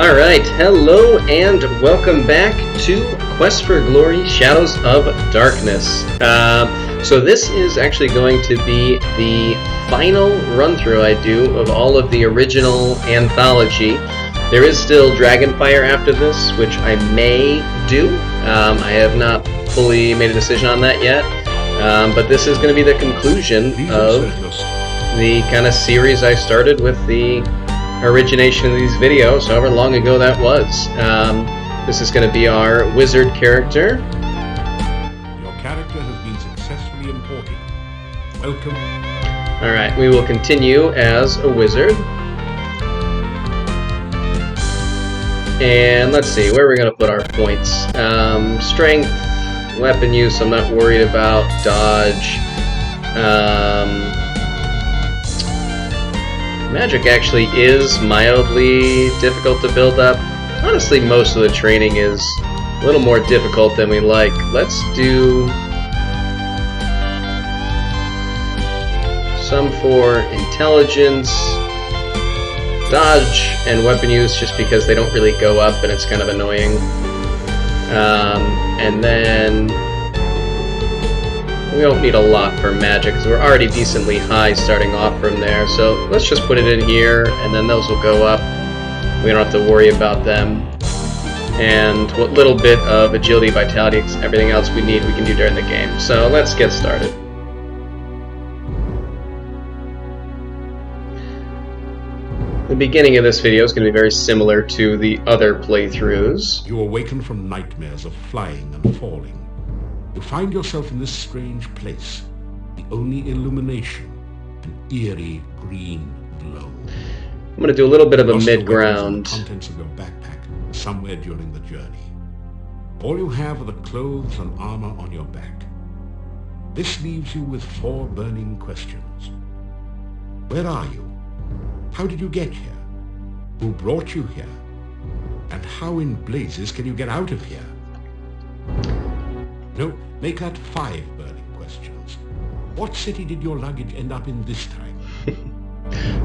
Alright, hello and welcome back to Quest for Glory Shadows of Darkness. So this is actually going to be the final run-through I do of all of the original anthology. There is still Dragonfire after this, which I may do. I have not fully made a decision on that yet. But this is going to be the conclusion of the kind of series I started with the origination of these videos, however long ago that was. This is going to be our wizard character. Your character has been successfully imported. Welcome. Alright, we will continue as a wizard. And let's see, where are we going to put our points? Strength, weapon use, I'm not worried about. Dodge. Magic actually is mildly difficult to build up. Honestly, most of the training is a little more difficult than we like. Let's do some for intelligence, dodge, and weapon use just because they don't really go up and it's kind of annoying. And then we don't need a lot for magic because we're already decently high starting off from there. So let's just put it in here and then those will go up. We don't have to worry about them. And what little bit of agility, vitality, everything else we need we can do during the game. So let's get started. The beginning of this video is going to be very similar to the other playthroughs. You awaken from nightmares of flying and falling. You find yourself in this strange place. The only illumination, an eerie green glow. I'm going to do a little bit of a mid-ground. The contents of your backpack somewhere during the journey. All you have are the clothes and armor on your back. This leaves you with 4 burning questions. Where are you? How did you get here? Who brought you here? And how in blazes can you get out of here? No, make that 5 burning questions. What city did your luggage end up in this time?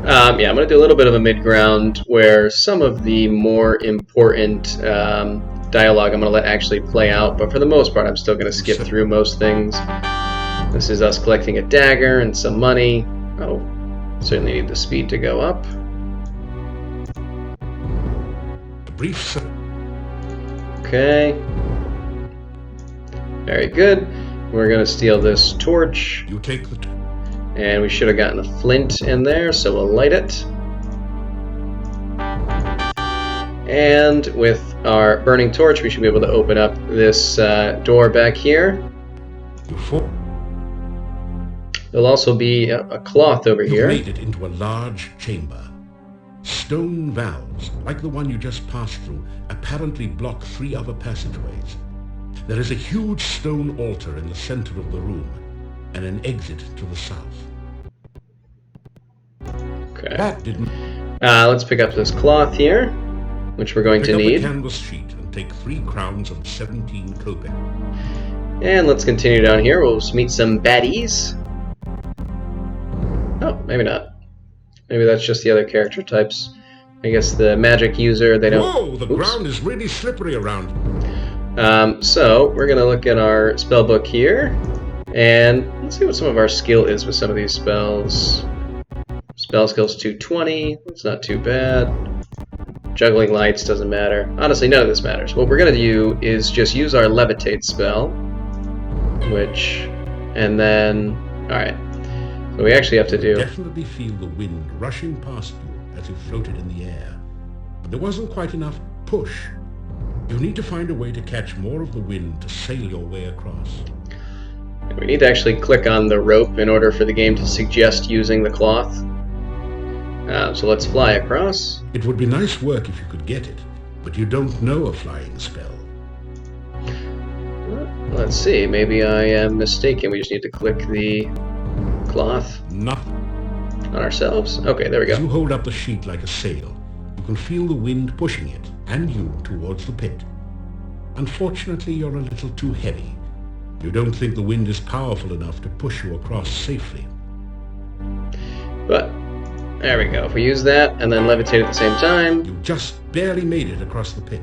Yeah, I'm going to do a little bit of a mid-ground where some of the more important dialogue I'm going to let actually play out, but for the most part I'm still going to skip through most things. This is us collecting a dagger and some money. Oh, certainly need the speed to go up. A brief Okay. Very good. We're going to steal this torch. You take the And we should have gotten a flint in there, so we'll light it. And with our burning torch, we should be able to open up this door back here. There'll also be a cloth over here. You made it into a large chamber. Stone valves, like the one you just passed through, apparently block 3 other passageways. There is a huge stone altar in the center of the room, and an exit to the south. Okay. That didn't. Let's pick up this cloth here, which we're going to need. Pick up a canvas sheet and take 3 crowns and 17 kopek. And let's continue down here. We'll meet some baddies. Oh, maybe not. Maybe that's just the other character types. I guess the magic user, they don't... Whoa, the ground is really slippery around. So, we're going to look at our spellbook here, and let's see what some of our skill is with some of these spells. Spell skill's 220, that's not too bad. Juggling lights doesn't matter. Honestly, none of this matters. What we're going to do is just use our levitate spell, and then, alright. So we actually have to do... Definitely feel the wind rushing past you as you floated in the air. But there wasn't quite enough push. You need to find a way to catch more of the wind to sail your way across. We need to actually click on the rope in order for the game to suggest using the cloth. So let's fly across. It would be nice work if you could get it, but you don't know a flying spell. Let's see, maybe I am mistaken. We just need to click the cloth on ourselves. Okay, there we go. As you hold up the sheet like a sail, you can feel the wind pushing it and you towards the pit. Unfortunately, you're a little too heavy. You don't think the wind is powerful enough to push you across safely. But There we go. If we use that and then levitate at the same time. You just barely made it across the pit.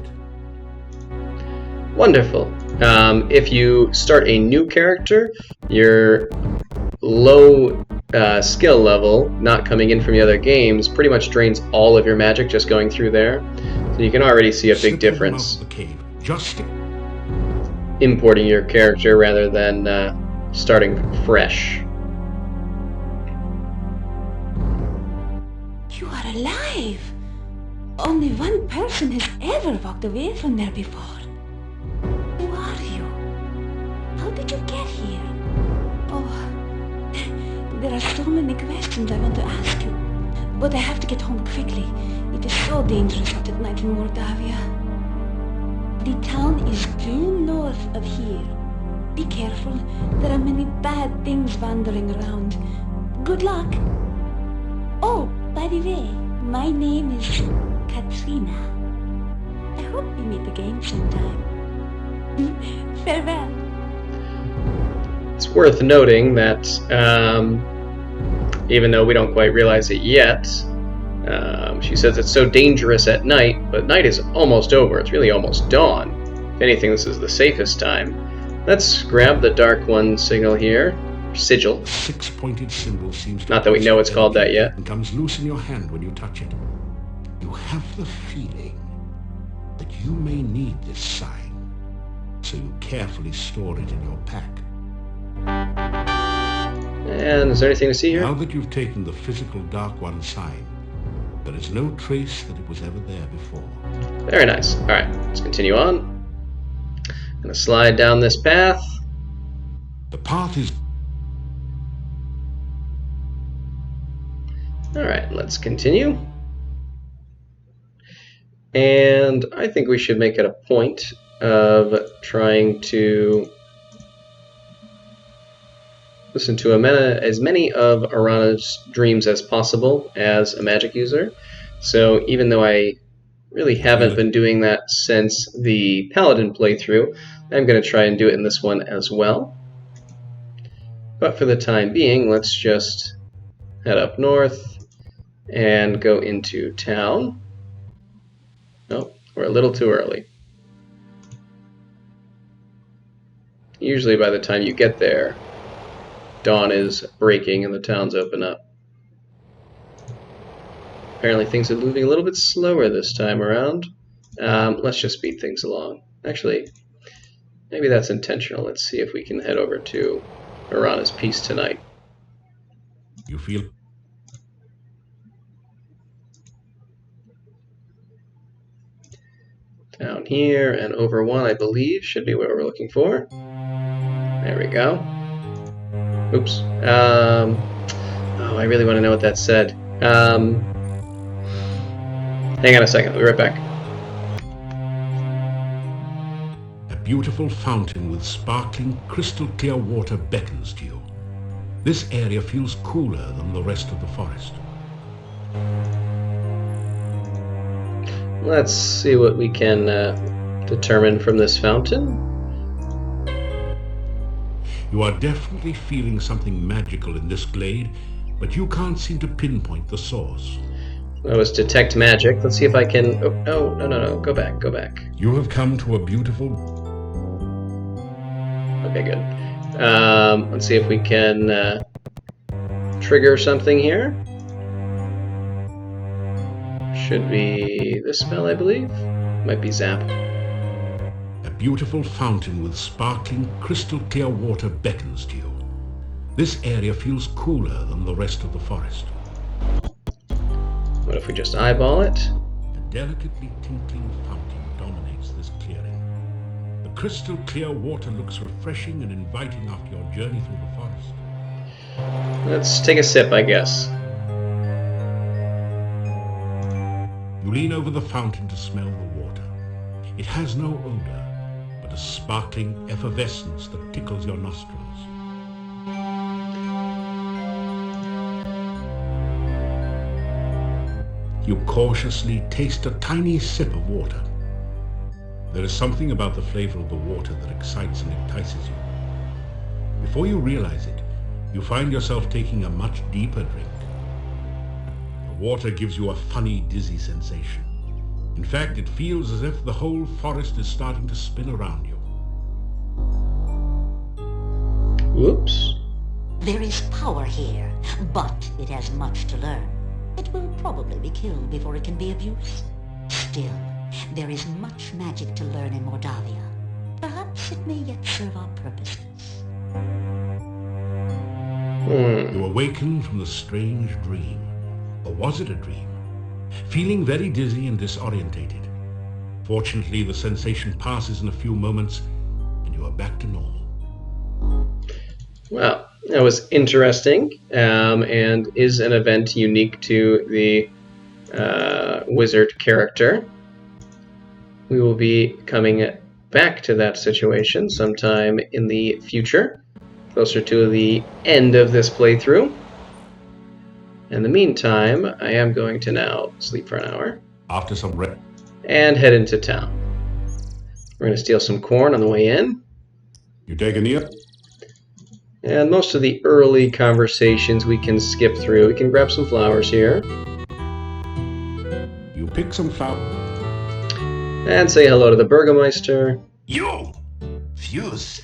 Wonderful. If you start a new character, your low skill level, not coming in from the other games, pretty much drains all of your magic just going through there. So you can already see a big difference. Out of the cave. Just importing your character rather than starting fresh. You are alive! Only one person has ever walked away from there before. Who are you? How did you get here? Oh, there are so many questions I want to ask you, but I have to get home quickly. It is so dangerous out at night in Mordavia. The town is due north of here. Be careful, there are many bad things wandering around. Good luck! Oh, by the way, my name is Katrina. I hope we meet again sometime. Farewell. It's worth noting that even though we don't quite realize it yet, she says it's so dangerous at night, but night is almost over. It's really almost dawn. If anything, this is the safest time. Let's grab the Dark One signal here. Sigil. The six-pointed symbol seems to Not that we know it's called that yet. And comes loose in your hand when you touch it. You have the feeling that you may need this sign, so you carefully store it in your pack. And is there anything to see here? Now that you've taken the physical Dark One sign, there is no trace that it was ever there before. Very nice. Alright, let's continue on. Gonna slide down this path. The path is... Alright, let's continue. And I think we should make it a point of trying to listen to as many of Arana's dreams as possible as a magic user. So even though I really haven't been doing that since the Paladin playthrough, I'm going to try and do it in this one as well. But for the time being, let's just head up north and go into town. Nope, we're a little too early. Usually by the time you get there, dawn is breaking and the town's open up. Apparently things are moving a little bit slower this time around. Let's just speed things along. Actually, maybe that's intentional. Let's see if we can head over to Arana's Peace tonight. You feel... Down here and over one, I believe, should be what we're looking for. There we go. Oops. Oh, I really want to know what that said. Hang on a second. I'll be right back. A beautiful fountain with sparkling, crystal clear water beckons to you. This area feels cooler than the rest of the forest. Let's see what we can determine from this fountain. You are definitely feeling something magical in this glade, but you can't seem to pinpoint the source. That was detect magic. Let's see if I can... Oh, no. Go back. You have come to a beautiful... Okay, good. Let's see if we can trigger something here. Should be this spell, I believe. Might be Zap. A beautiful fountain with sparkling, crystal clear water beckons to you. This area feels cooler than the rest of the forest. What if we just eyeball it? A delicately tinkling fountain dominates this clearing. The crystal clear water looks refreshing and inviting after your journey through the forest. Let's take a sip, I guess. You lean over the fountain to smell the water. It has no odor, but a sparkling effervescence that tickles your nostrils. You cautiously taste a tiny sip of water. There is something about the flavor of the water that excites and entices you. Before you realize it, you find yourself taking a much deeper drink. The water gives you a funny, dizzy sensation. In fact, it feels as if the whole forest is starting to spin around you. Whoops. There is power here, but it has much to learn. It will probably be killed before it can be of use. Still, there is much magic to learn in Mordavia. Perhaps it may yet serve our purposes. You awaken from the strange dream. Or was it a dream? Feeling very dizzy and disorientated. Fortunately, the sensation passes in a few moments, and you are back to normal. Well, that was interesting, and is an event unique to the wizard character. We will be coming back to that situation sometime in the future, closer to the end of this playthrough. In the meantime, I am going to now sleep for an hour. After some rest. And head into town. We're going to steal some corn on the way in. You take a knee? And most of the early conversations we can skip through. We can grab some flowers here. You pick some flowers. And say hello to the Burgomeister. You! Fuse.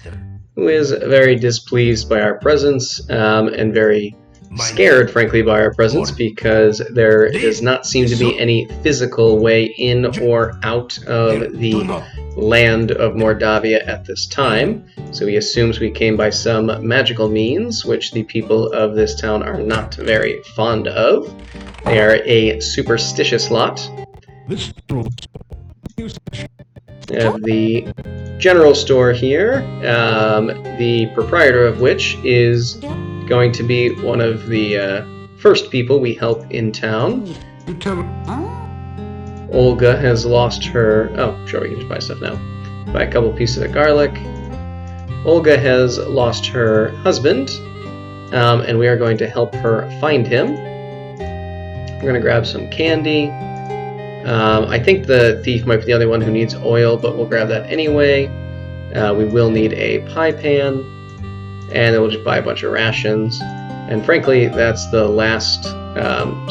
Who is very displeased by our presence, and very scared, frankly, by our presence, because there does not seem to be any physical way in or out of the land of Mordavia at this time. So he assumes we came by some magical means, which the people of this town are not very fond of. They are a superstitious lot. This We have the general store here, the proprietor of which is going to be one of the first people we help in town. you tell Olga has lost her... Oh, sure, we can just buy stuff now. Buy a couple pieces of garlic. Olga has lost her husband, and we are going to help her find him. We're going to grab some candy. I think the thief might be the only one who needs oil, but we'll grab that anyway. We will need a pie pan, and then we'll just buy a bunch of rations. And frankly, that's the last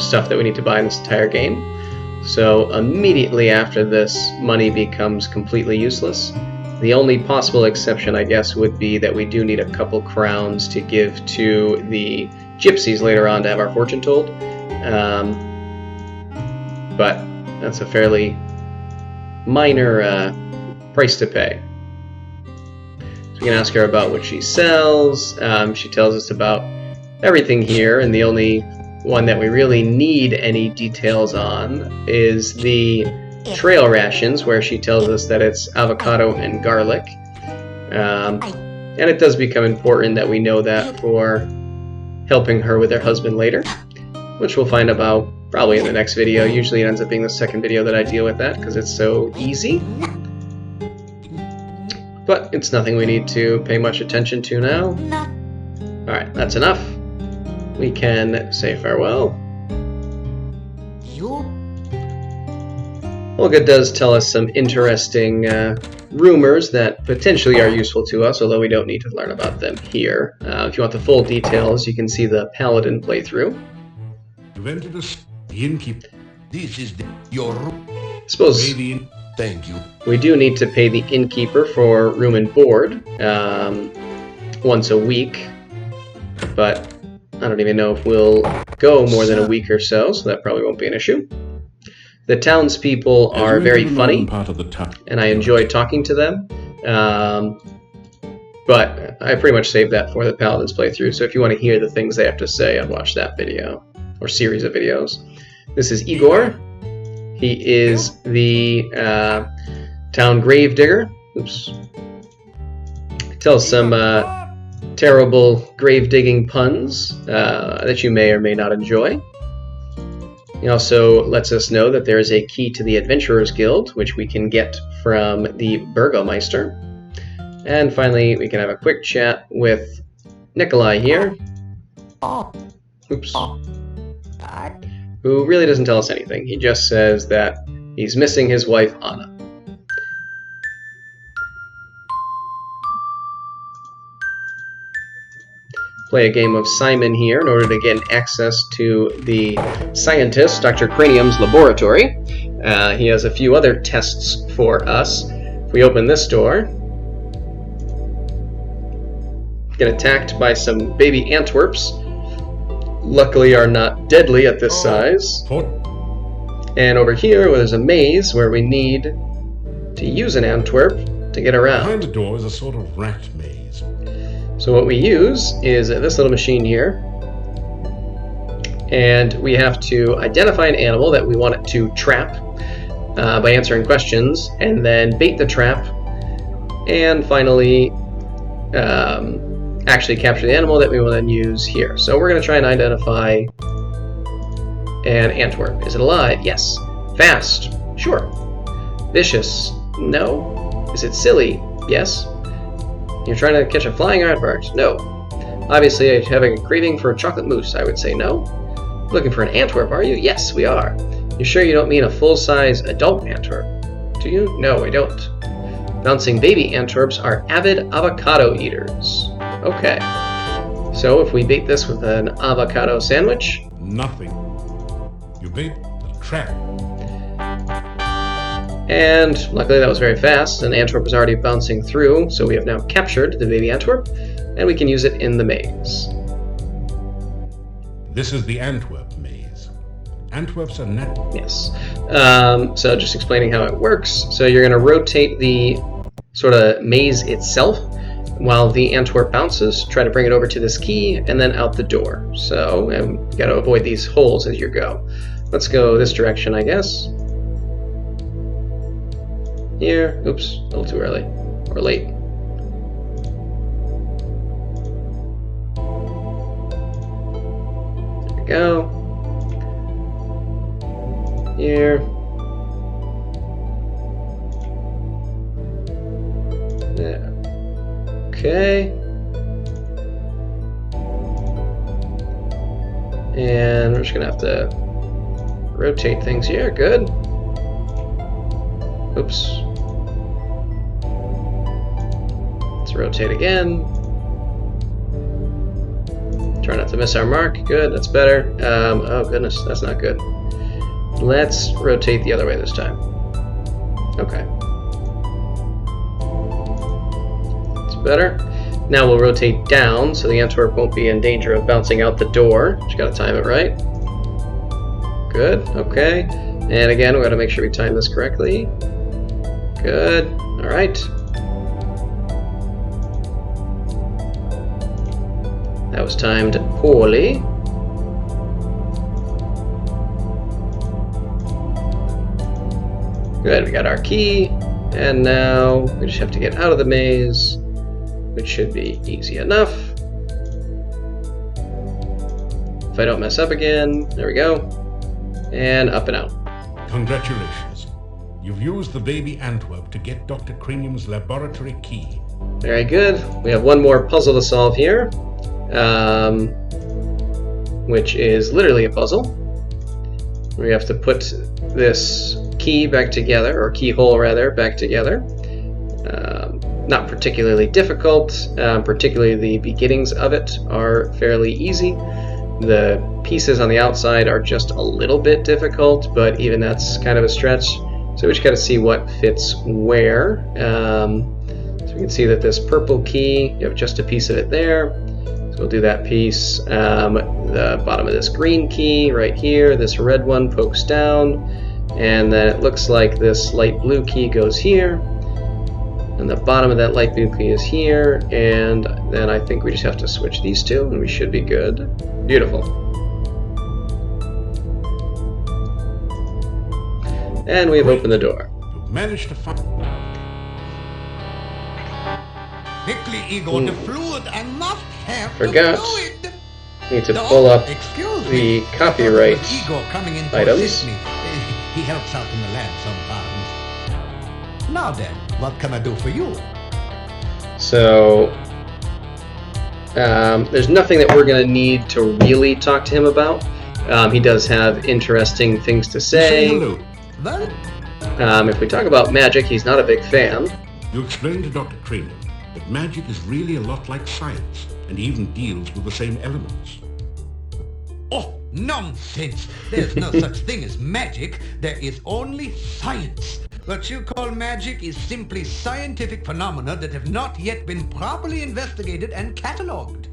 stuff that we need to buy in this entire game. So immediately after this, money becomes completely useless. The only possible exception, I guess, would be that we do need a couple crowns to give to the gypsies later on to have our fortune told. But that's a fairly minor price to pay. So we can ask her about what she sells. She tells us about everything here, and the only one that we really need any details on is the trail rations, where she tells us that it's avocado and garlic. And it does become important that we know that for helping her with her husband later, which we'll find about probably in the next video. Usually it ends up being the second video that I deal with that, because it's so easy. But it's nothing we need to pay much attention to now. Alright, that's enough. We can say farewell. Olga does tell us some interesting rumors that potentially are useful to us, although we don't need to learn about them here. If you want the full details, you can see the Paladin playthrough. You've entered the innkeeper. This is your room. Suppose Thank you. we do need to pay the innkeeper for room and board once a week, but I don't even know if we'll go more than a week or so that probably won't be an issue. The townspeople are very funny, and I enjoy talking to them, but I pretty much saved that for the Paladin's playthrough, so if you want to hear the things they have to say, I'd watch that video, or series of videos. This is Igor. He is the town gravedigger. Oops. He tells some terrible grave-digging puns that you may or may not enjoy. He also lets us know that there is a key to the Adventurers Guild, which we can get from the Burgomeister. And finally, we can have a quick chat with Nikolai here. Oops. Who really doesn't tell us anything. He just says that he's missing his wife, Anna. play a game of Simon here in order to gain access to the scientist, Dr. Cranium's laboratory. He has a few other tests for us. If we open this door, get attacked by some baby Antwerps. Luckily are not deadly at this size. And over here, there's a maze where we need to use an Antwerp to get around. Behind the door is a sort of rat maze. So what we use is this little machine here, and we have to identify an animal that we want it to trap by answering questions, and then bait the trap, and finally actually capture the animal that we will then use here. So we're going to try and identify an Antwerp. Is it alive? Yes. Fast? Sure. Vicious? No. Is it silly? Yes. You're trying to catch a flying aardvark? No. Obviously, I'm having a craving for a chocolate mousse. I would say no. Looking for an Antwerp, are you? Yes, we are. You sure you don't mean a full-size adult Antwerp? Do you? No, I don't. Bouncing baby Antwerps are avid avocado eaters. Okay. So if we bait this with an avocado sandwich... Nothing. You bait the trap. And luckily that was very fast. An Antwerp was already bouncing through, so we have now captured the baby Antwerp, and we can use it in the maze. This is the Antwerp maze. Antwerps are net. Yes. So just explaining how it works. So you're going to rotate the sort of maze itself while the Antwerp bounces. Try to bring it over to this key and then out the door. So you got to avoid these holes as you go. Let's go this direction, I guess. Here. Oops, a little too early. Or late. There we go. Here. Yeah. Okay. And we're just gonna have to rotate things here. Good. Oops. Let's rotate again. Try not to miss our mark. Good, that's better. Oh goodness, that's not good. Let's rotate the other way this time. Okay. That's better. Now we'll rotate down so the Antwerp won't be in danger of bouncing out the door. Just gotta time it right. Good, okay. And again, we gotta make sure we time this correctly. Good, alright. That was timed poorly. Good, we got our key, and now we just have to get out of the maze, which should be easy enough. If I don't mess up again, there we go, and up and out. Congratulations. You've used the baby Antwerp to get Dr. Cranium's laboratory key. Very good. We have one more puzzle to solve here, which is literally a puzzle. We have to put this key back together, or keyhole rather, back together. Not particularly difficult, particularly the beginnings of it are fairly easy. The pieces on the outside are just a little bit difficult, but even that's kind of a stretch. So we just got to see what fits where. So we can see that this purple key, you have just a piece of it there. So we'll do that piece. The bottom of this green key right here, this red one pokes down. And then it looks like this light blue key goes here. And the bottom of that light blue key is here. And then I think we just have to switch these two and we should be good. Beautiful. And we've opened the door. You've managed to find... Quickly, Igor, the fluid. I must have Forgot. the fluid. Need to pull up Excuse the me. copyright Igor coming in to items. assist me. He helps out in the lab sometimes. Now then, what can I do for you? So there's nothing that we're going to need to really talk to him about. He does have interesting things to Say say. hello. Well, If we talk about magic, he's not a big fan. You explained to Dr. Cranium that magic is really a lot like science. and even deals with the same elements. Oh, nonsense! There's no such thing as magic. There is only science. What you call magic is simply scientific phenomena that have not yet been properly investigated and catalogued.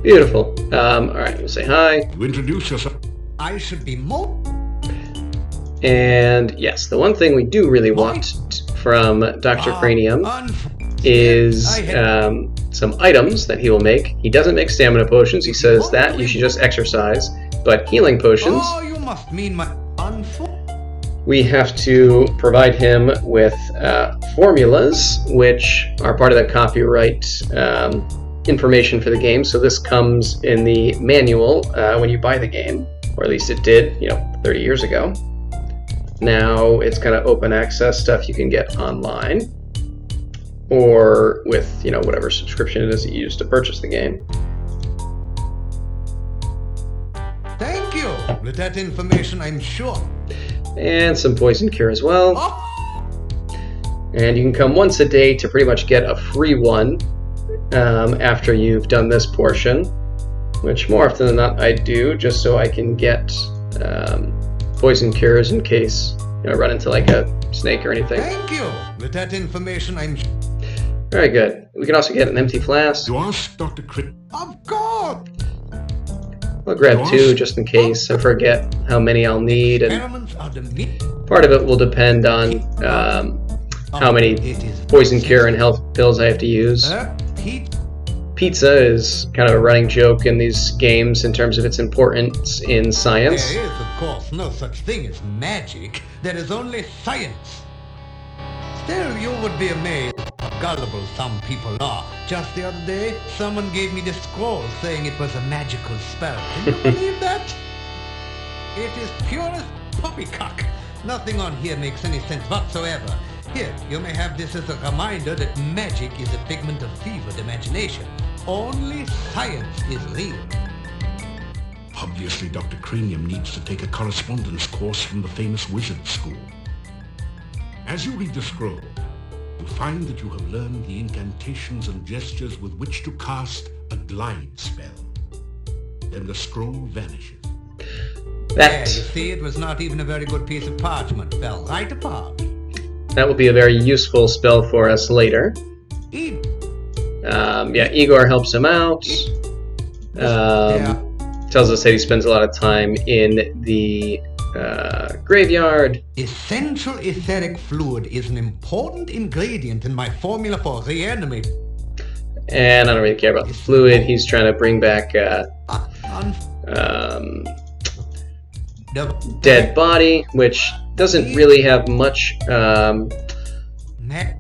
Beautiful. Alright, we'll say hi. You introduce yourself. I should be more... And yes, the one thing we do really want from Dr. Cranium is some items that he will make. He doesn't make stamina potions. He says that you should just exercise. But healing potions... Oh, you must mean my... We have to provide him with formulas, which are part of the copyright information for the game. So this comes in the manual when you buy the game, or at least it did, 30 years ago. Now it's kind of open access stuff you can get online, or with whatever subscription it is that you use to purchase the game. Thank you. With that information, I'm sure. And some poison cure as well. Oh. And you can come once a day to pretty much get a free one after you've done this portion, which more often than not I do, just so I can get poison cures in case I run into like a snake or anything. Thank you. With that information, I'm... Very good. We can also get an empty flask. You ask Dr. Crit. Of course. I'll grab 2 just in case I forget how many I'll need, and Elements are the meat. part of it will depend on how many poison cure and health pills I have to use. Pizza is kind of a running joke in these games in terms of its importance in science. There is, of course, no such thing as magic. There is only science. Still, you would be amazed how gullible some people are. Just the other day, someone gave me this scroll saying it was a magical spell. Can you believe that? It is purest poppycock. Nothing on here makes any sense whatsoever. Here, you may have this as a reminder that magic is a figment of fevered imagination. Only science is real. Obviously, Dr. Cranium needs to take a correspondence course from the famous wizard school. As you read the scroll, you find that you have learned the incantations and gestures with which to cast a glide spell. Then the scroll vanishes. There, you see, it was not even a very good piece of parchment. Fell right apart. That will be a very useful spell for us later. Igor helps him out. Tells us that he spends a lot of time in the graveyard. Essential etheric fluid is an important ingredient in my formula for reanimate. And I don't really care about the fluid. He's trying to bring back dead body, which doesn't really have much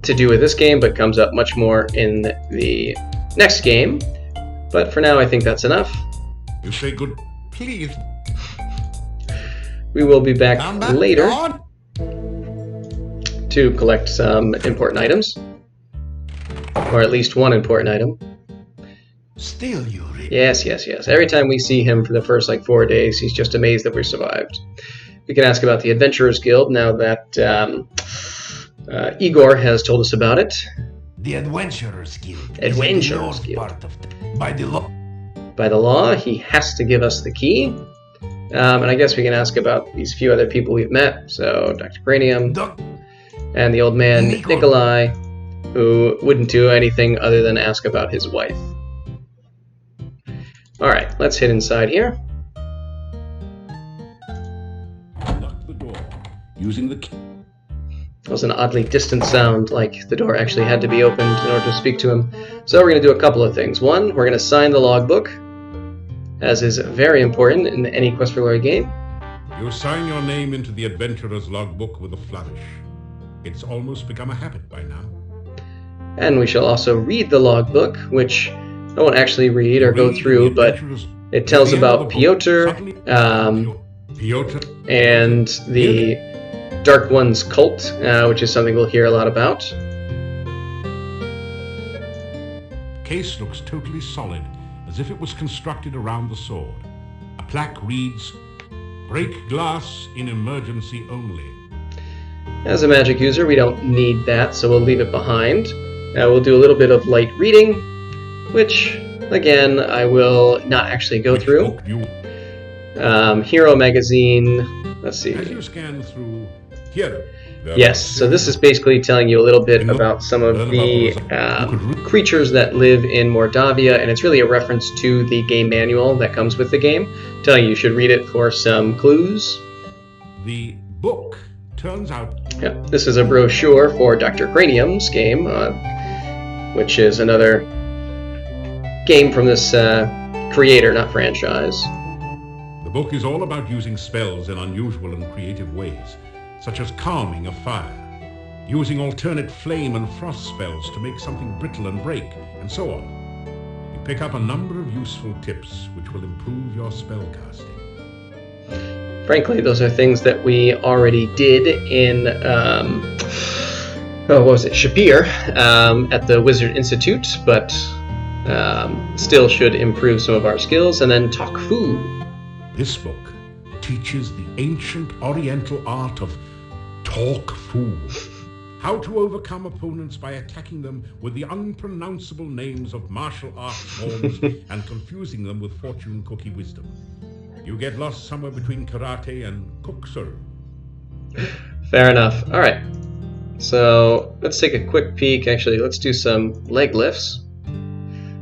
to do with this game, but comes up much more in the next game. But for now, I think that's enough. You say good. Please. We will be back later to collect some important items, or at least one important item. Still, Yuri. Yes. Every time we see him for the first 4 days, he's just amazed that we survived. We can ask about the Adventurers Guild now that Igor has told us about it. The Adventurers Guild. Adventurers Guild. Part of by the law. By the law, he has to give us the key. And I guess we can ask about these few other people we've met. So, Dr. Cranium and the old man, Nikolai, who wouldn't do anything other than ask about his wife. Alright, let's hit inside here. Lock the door using the key. That was an oddly distant sound, like the door actually had to be opened in order to speak to him. So we're going to do a couple of things. One, we're going to sign the logbook, as is very important in any Quest for Glory game. You sign your name into the adventurer's logbook with a flourish. It's almost become a habit by now. And we shall also read the logbook, which I won't actually read or go through, but it tells about Piotr, and the Dark One's cult, which is something we'll hear a lot about. Case looks totally solid, as if it was constructed around the sword. A plaque reads, "Break glass in emergency only." As a magic user, we don't need that, so we'll leave it behind. We'll do a little bit of light reading, which, again, I will not actually go Which through. book do you... Hero Magazine, let's see. As you scan through Hero, there Yes, are a so this series is of basically telling you a little bit In the- about some of learn the about those. You could read- creatures that live in Mordavia, and it's really a reference to the game manual that comes with the game, telling you should read it for some clues. The book turns out Yeah, this is a brochure for Dr. Cranium's game, which is another game from this creator, not franchise. the book is all about using spells in unusual and creative ways, such as calming a fire, using alternate flame and frost spells to make something brittle and break, and so on. You pick up a number of useful tips which will improve your spellcasting. Frankly, those are things that we already did in, what was it, Shapir, at the Wizard Institute, but still should improve some of our skills. And then Talk Fu. This book teaches the ancient Oriental art of Talk Fu. How to overcome opponents by attacking them with the unpronounceable names of martial arts forms and confusing them with fortune cookie wisdom. You get lost somewhere between karate and kuksu. Fair enough. All right. So let's take a quick peek. Actually, let's do some leg lifts.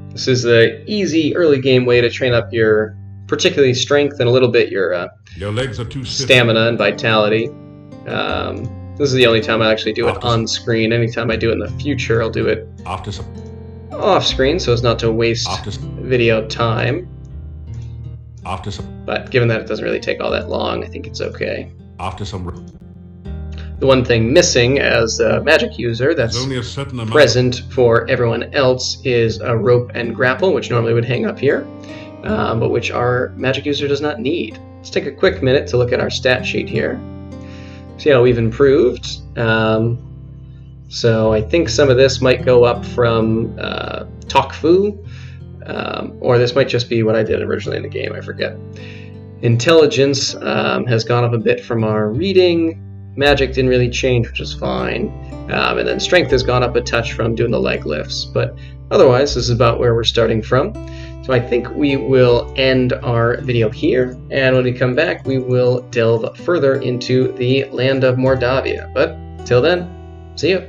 This is the easy early game way to train up your particularly strength and a little bit your legs are too stiff. stamina and vitality. This is the only time I actually do it on screen. Anytime I do it in the future, I'll do it After some, off screen so as not to waste after, video time. after some, But given that it doesn't really take all that long, I think it's okay. after some. The one thing missing as a magic user There's that's only a certain amount. present for everyone else is a rope and grapple, which normally would hang up here, but which our magic user does not need. Let's take a quick minute to look at our stat sheet here. See how we've improved. So I think some of this might go up from Talk Fu, or this might just be what I did originally in the game, I forget. Intelligence has gone up a bit from our reading. Magic didn't really change, which is fine. And then strength has gone up a touch from doing the leg lifts. But otherwise, this is about where we're starting from. So I think we will end our video here. And when we come back, we will delve further into the land of Mordavia. But till then, see ya.